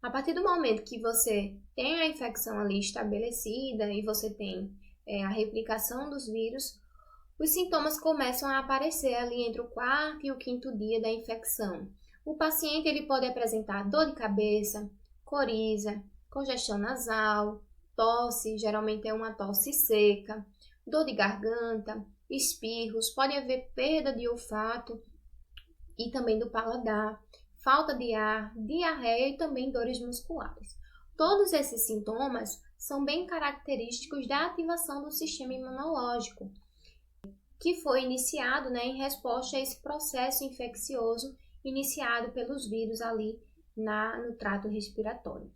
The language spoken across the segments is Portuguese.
A partir do momento que você tem a infecção ali estabelecida e você tem a replicação dos vírus, os sintomas começam a aparecer ali entre o quarto e o quinto dia da infecção. O paciente ele pode apresentar dor de cabeça, coriza, congestão nasal, tosse, geralmente é uma tosse seca, dor de garganta, espirros, pode haver perda de olfato e também do paladar, falta de ar, diarreia e também dores musculares. Todos esses sintomas são bem característicos da ativação do sistema imunológico, que foi iniciado em resposta a esse processo infeccioso iniciado pelos vírus ali no trato respiratório.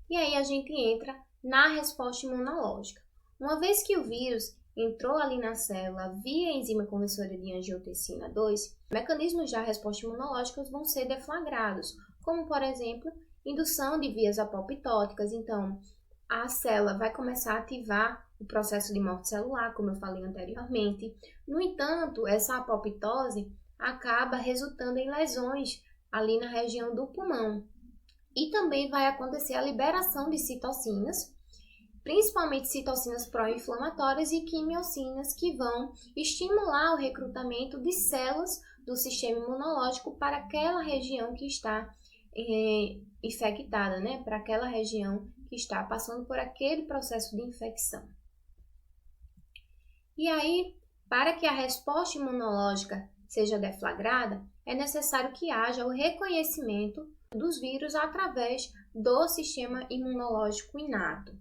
E aí a gente entra na resposta imunológica. Uma vez que o vírus entrou ali na célula via enzima conversora de angiotensina 2, mecanismos da resposta imunológica vão ser deflagrados, como, por exemplo, indução de vias apoptóticas. Então, a célula vai começar a ativar o processo de morte celular, como eu falei anteriormente. No entanto, essa apoptose acaba resultando em lesões ali na região do pulmão. E também vai acontecer a liberação de citocinas, principalmente citocinas pró-inflamatórias e quimiocinas, que vão estimular o recrutamento de células do sistema imunológico para aquela região que está infectada, para aquela região que está passando por aquele processo de infecção. E aí, para que a resposta imunológica seja deflagrada, é necessário que haja o reconhecimento dos vírus através do sistema imunológico inato.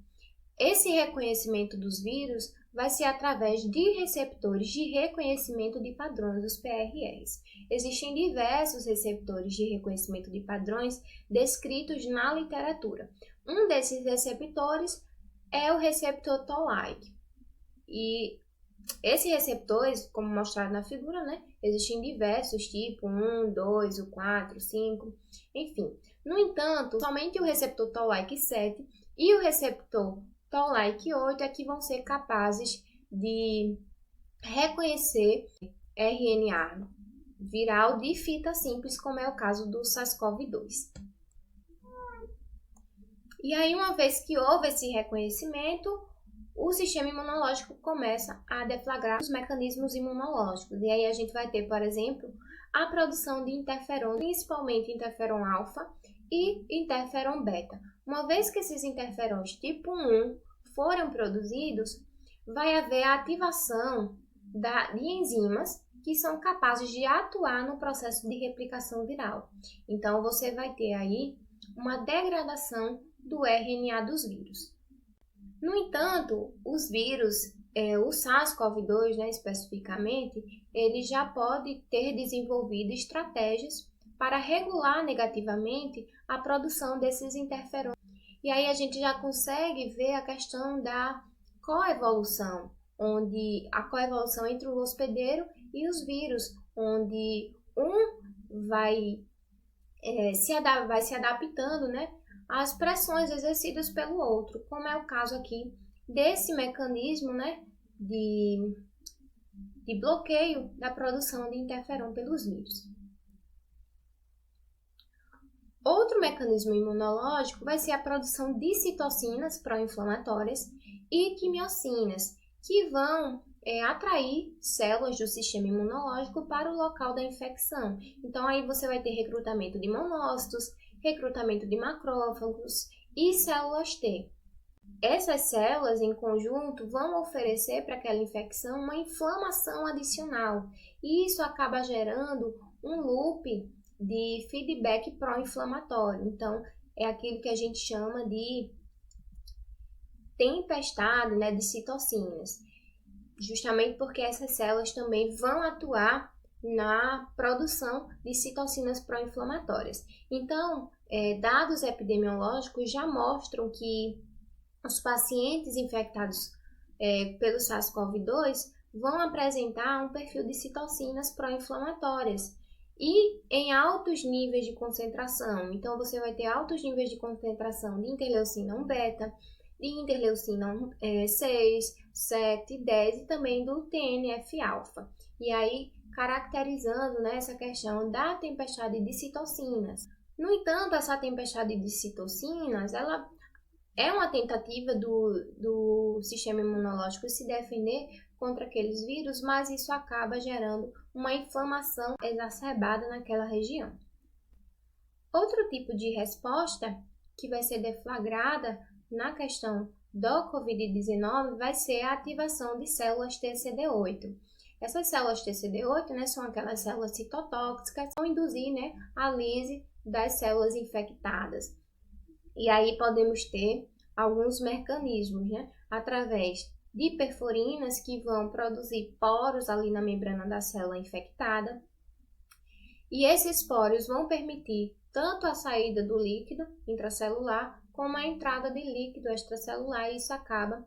Esse reconhecimento dos vírus vai ser através de receptores de reconhecimento de padrões, os PRRs. Existem diversos receptores de reconhecimento de padrões descritos na literatura. Um desses receptores é o receptor Toll-like. E esses receptores, como mostrado na figura, existem diversos, tipo 1, 2, o 4, 5, enfim. No entanto, somente o receptor Toll-like 7 e o receptor Toll-like 8 é que vão ser capazes de reconhecer RNA viral de fita simples, como é o caso do SARS-CoV-2. E aí, uma vez que houve esse reconhecimento, o sistema imunológico começa a deflagrar os mecanismos imunológicos. E aí a gente vai ter, por exemplo, a produção de interferon, principalmente interferon alfa e interferon beta. Uma vez que esses interferons tipo 1 foram produzidos, vai haver a ativação de enzimas que são capazes de atuar no processo de replicação viral. Então, você vai ter aí uma degradação do RNA dos vírus. No entanto, os vírus, o SARS-CoV-2, especificamente, ele já pode ter desenvolvido estratégias para regular negativamente a produção desses interferons. E aí a gente já consegue ver a questão da coevolução, onde a coevolução entre o hospedeiro e os vírus, onde um vai se adaptando, às pressões exercidas pelo outro, como é o caso aqui desse mecanismo, de bloqueio da produção de interferon pelos vírus. Outro mecanismo imunológico vai ser a produção de citocinas pró-inflamatórias e quimiocinas, que vão atrair células do sistema imunológico para o local da infecção. Então, aí você vai ter recrutamento de monócitos, recrutamento de macrófagos e células T. Essas células, em conjunto, vão oferecer para aquela infecção uma inflamação adicional. E isso acaba gerando um loop de feedback pró-inflamatório. Então, é aquilo que a gente chama de tempestade, de citocinas. Justamente porque essas células também vão atuar na produção de citocinas pró-inflamatórias. Então, dados epidemiológicos já mostram que os pacientes infectados pelo SARS-CoV-2 vão apresentar um perfil de citocinas pró-inflamatórias e em altos níveis de concentração. Então, você vai ter altos níveis de concentração de interleucina 1-beta, de interleucina 6, 7, 10 e também do TNF-alfa. E aí, caracterizando essa questão da tempestade de citocinas. No entanto, essa tempestade de citocinas, ela é uma tentativa do sistema imunológico se defender contra aqueles vírus, mas isso acaba gerando uma inflamação exacerbada naquela região. Outro tipo de resposta que vai ser deflagrada na questão do Covid-19 vai ser a ativação de células TCD8. Essas células TCD8, né, são aquelas células citotóxicas que vão induzir, né, a lise das células infectadas. E aí podemos ter alguns mecanismos, né, através de perforinas que vão produzir poros ali na membrana da célula infectada. E esses poros vão permitir tanto a saída do líquido intracelular como a entrada de líquido extracelular, e isso acaba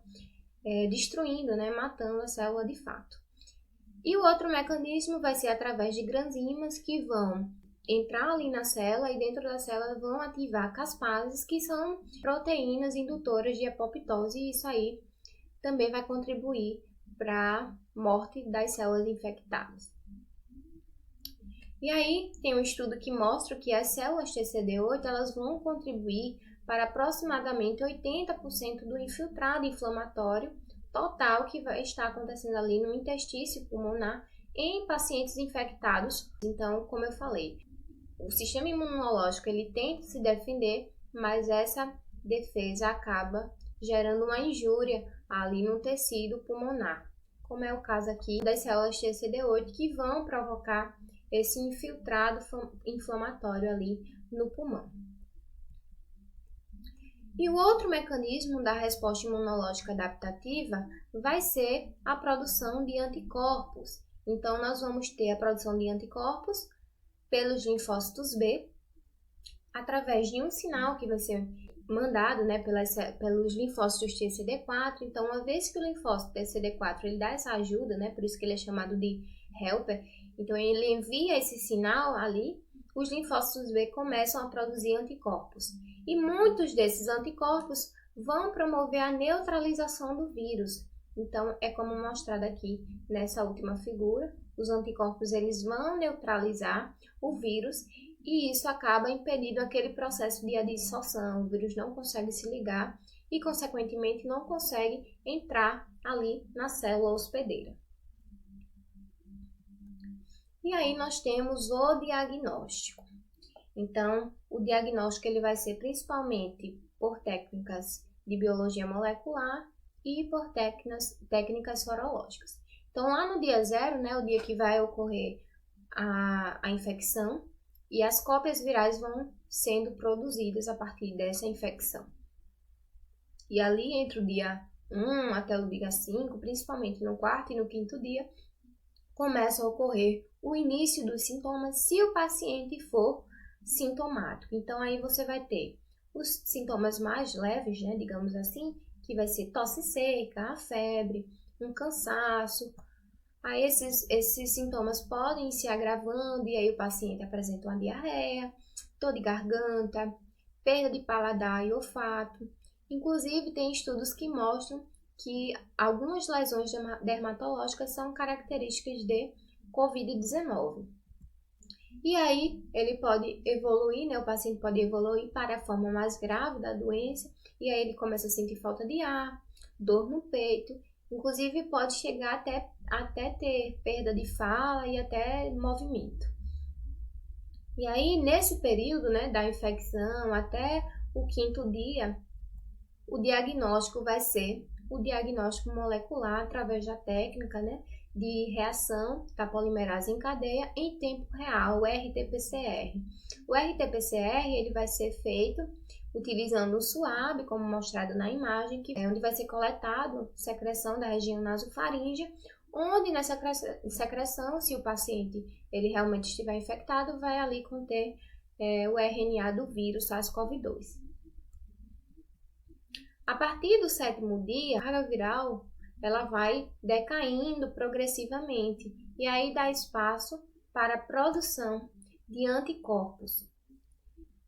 destruindo, né, matando a célula de fato. E o outro mecanismo vai ser através de granzimas que vão entrar ali na célula e dentro da célula vão ativar caspases, que são proteínas indutoras de apoptose, e isso aí também vai contribuir para a morte das células infectadas. E aí tem um estudo que mostra que as células TCD8 elas vão contribuir para aproximadamente 80% do infiltrado inflamatório total que vai estar acontecendo ali no interstício pulmonar em pacientes infectados. Então, como eu falei, o sistema imunológico ele tenta se defender, mas essa defesa acaba gerando uma injúria ali no tecido pulmonar, como é o caso aqui das células TCD8 que vão provocar esse infiltrado inflamatório ali no pulmão. E o outro mecanismo da resposta imunológica adaptativa vai ser a produção de anticorpos. Então, nós vamos ter a produção de anticorpos pelos linfócitos B, através de um sinal que vai ser mandado, né, pelos linfócitos TCD4. Então, uma vez que o linfócito TCD4 ele dá essa ajuda, né, por isso que ele é chamado de helper, então ele envia esse sinal ali, os linfócitos B começam a produzir anticorpos. E muitos desses anticorpos vão promover a neutralização do vírus. Então, é como mostrado aqui nessa última figura, os anticorpos eles vão neutralizar o vírus e isso acaba impedindo aquele processo de adsorção. O vírus não consegue se ligar e, consequentemente, não consegue entrar ali na célula hospedeira. E aí nós temos o diagnóstico. Então, o diagnóstico ele vai ser principalmente por técnicas de biologia molecular e por técnicas sorológicas. Então, lá no dia 0, né, o dia que vai ocorrer a infecção, e as cópias virais vão sendo produzidas a partir dessa infecção. E ali entre o dia 1 até o dia 5, principalmente no quarto e no quinto dia, começa a ocorrer o início dos sintomas se o paciente for sintomático. Então, aí você vai ter os sintomas mais leves, né, digamos assim, que vai ser tosse seca, a febre, um cansaço. Aí esses sintomas podem ir se agravando e aí o paciente apresenta uma diarreia, dor de garganta, perda de paladar e olfato. Inclusive, tem estudos que mostram que algumas lesões dermatológicas são características de Covid-19. E aí, ele pode evoluir, né? O paciente pode evoluir para a forma mais grave da doença, e aí ele começa a sentir falta de ar, dor no peito, inclusive pode chegar até ter perda de fala e até movimento. E aí, nesse período, né, da infecção até o quinto dia, o diagnóstico vai ser o diagnóstico molecular através da técnica, né, de reação da polimerase em cadeia em tempo real, o RT-PCR. O RT-PCR ele vai ser feito utilizando o SUAB, como mostrado na imagem, que é onde vai ser coletado secreção da região nasofaríngea, onde nessa secreção, se o paciente ele realmente estiver infectado, vai ali conter o RNA do vírus SARS-CoV-2. A partir do 7º dia, a carga viral ela vai decaindo progressivamente e aí dá espaço para a produção de anticorpos.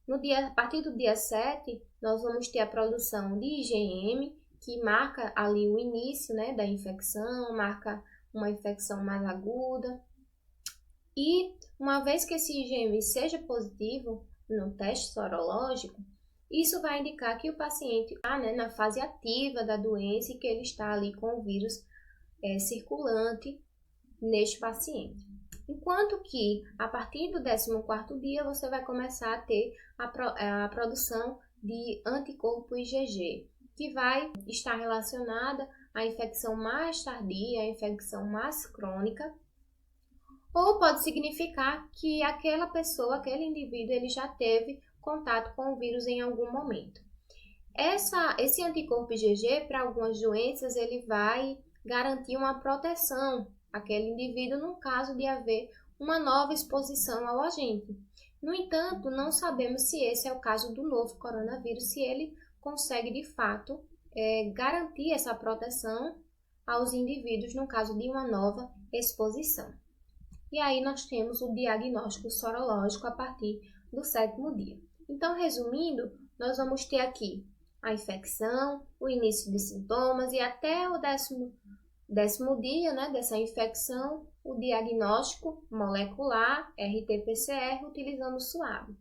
A partir do dia 7, nós vamos ter a produção de IgM, que marca ali o início, né, da infecção, marca uma infecção mais aguda. E uma vez que esse IgM seja positivo, no teste sorológico, isso vai indicar que o paciente está, né, na fase ativa da doença e que ele está ali com o vírus circulante neste paciente. Enquanto que, a partir do 14º dia, você vai começar a ter a produção de anticorpo IgG, que vai estar relacionada à infecção mais tardia, à infecção mais crônica, ou pode significar que aquela pessoa, aquele indivíduo, ele já teve contato com o vírus em algum momento. Esse anticorpo IgG, para algumas doenças, ele vai garantir uma proteção àquele indivíduo no caso de haver uma nova exposição ao agente. No entanto, não sabemos se esse é o caso do novo coronavírus, se ele consegue de fato garantir essa proteção aos indivíduos no caso de uma nova exposição. E aí nós temos o diagnóstico sorológico a partir do 7º dia. Então, resumindo, nós vamos ter aqui a infecção, o início de sintomas e até o 10º dia, né, dessa infecção, o diagnóstico molecular RT-PCR utilizando o SUAB.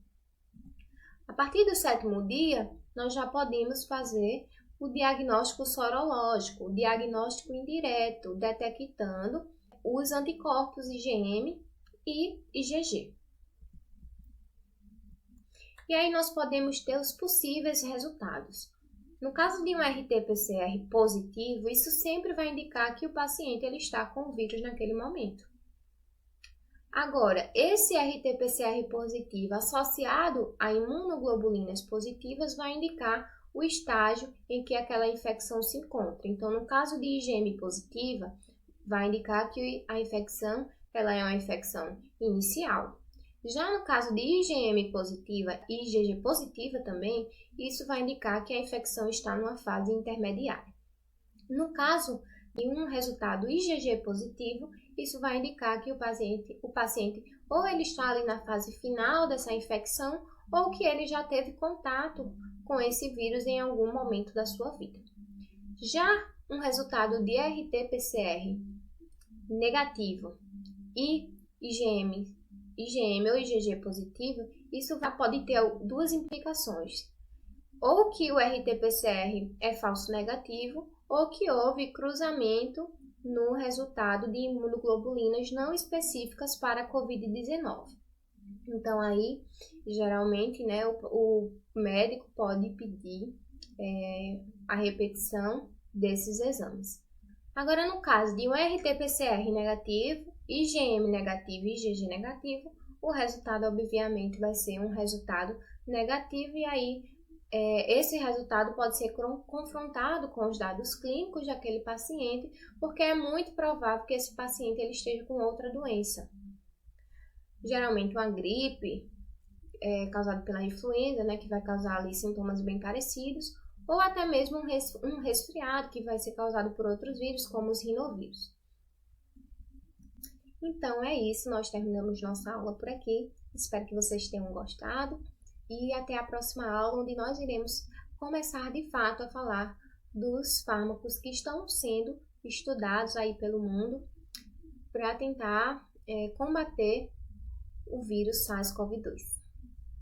A partir do 7º dia, nós já podemos fazer o diagnóstico sorológico, o diagnóstico indireto, detectando os anticorpos IgM e IgG. E aí nós podemos ter os possíveis resultados. No caso de um RT-PCR positivo, isso sempre vai indicar que o paciente ele está com o vírus naquele momento. Agora, esse RT-PCR positivo associado a imunoglobulinas positivas vai indicar o estágio em que aquela infecção se encontra. Então, no caso de IgM positiva, vai indicar que a infecção ela é uma infecção inicial. Já no caso de IgM positiva e IgG positiva também, isso vai indicar que a infecção está numa fase intermediária. No caso de um resultado IgG positivo, isso vai indicar que o paciente ou ele está ali na fase final dessa infecção ou que ele já teve contato com esse vírus em algum momento da sua vida. Já um resultado de RT-PCR negativo e IgM ou IgG positivo, isso pode ter duas implicações. Ou que o RT-PCR é falso negativo, ou que houve cruzamento no resultado de imunoglobulinas não específicas para a COVID-19. Então, aí, geralmente, né, o médico pode pedir a repetição desses exames. Agora, no caso de um RT-PCR negativo, IgM negativo e IgG negativo, o resultado, obviamente, vai ser um resultado negativo e aí esse resultado pode ser confrontado com os dados clínicos daquele paciente, porque é muito provável que esse paciente ele esteja com outra doença. Geralmente uma gripe causada pela influenza, né, que vai causar ali sintomas bem parecidos, ou até mesmo um resfriado que vai ser causado por outros vírus, como os rinovírus. Então é isso, nós terminamos nossa aula por aqui. Espero que vocês tenham gostado e até a próxima aula, onde nós iremos começar de fato a falar dos fármacos que estão sendo estudados aí pelo mundo para tentar combater o vírus SARS-CoV-2.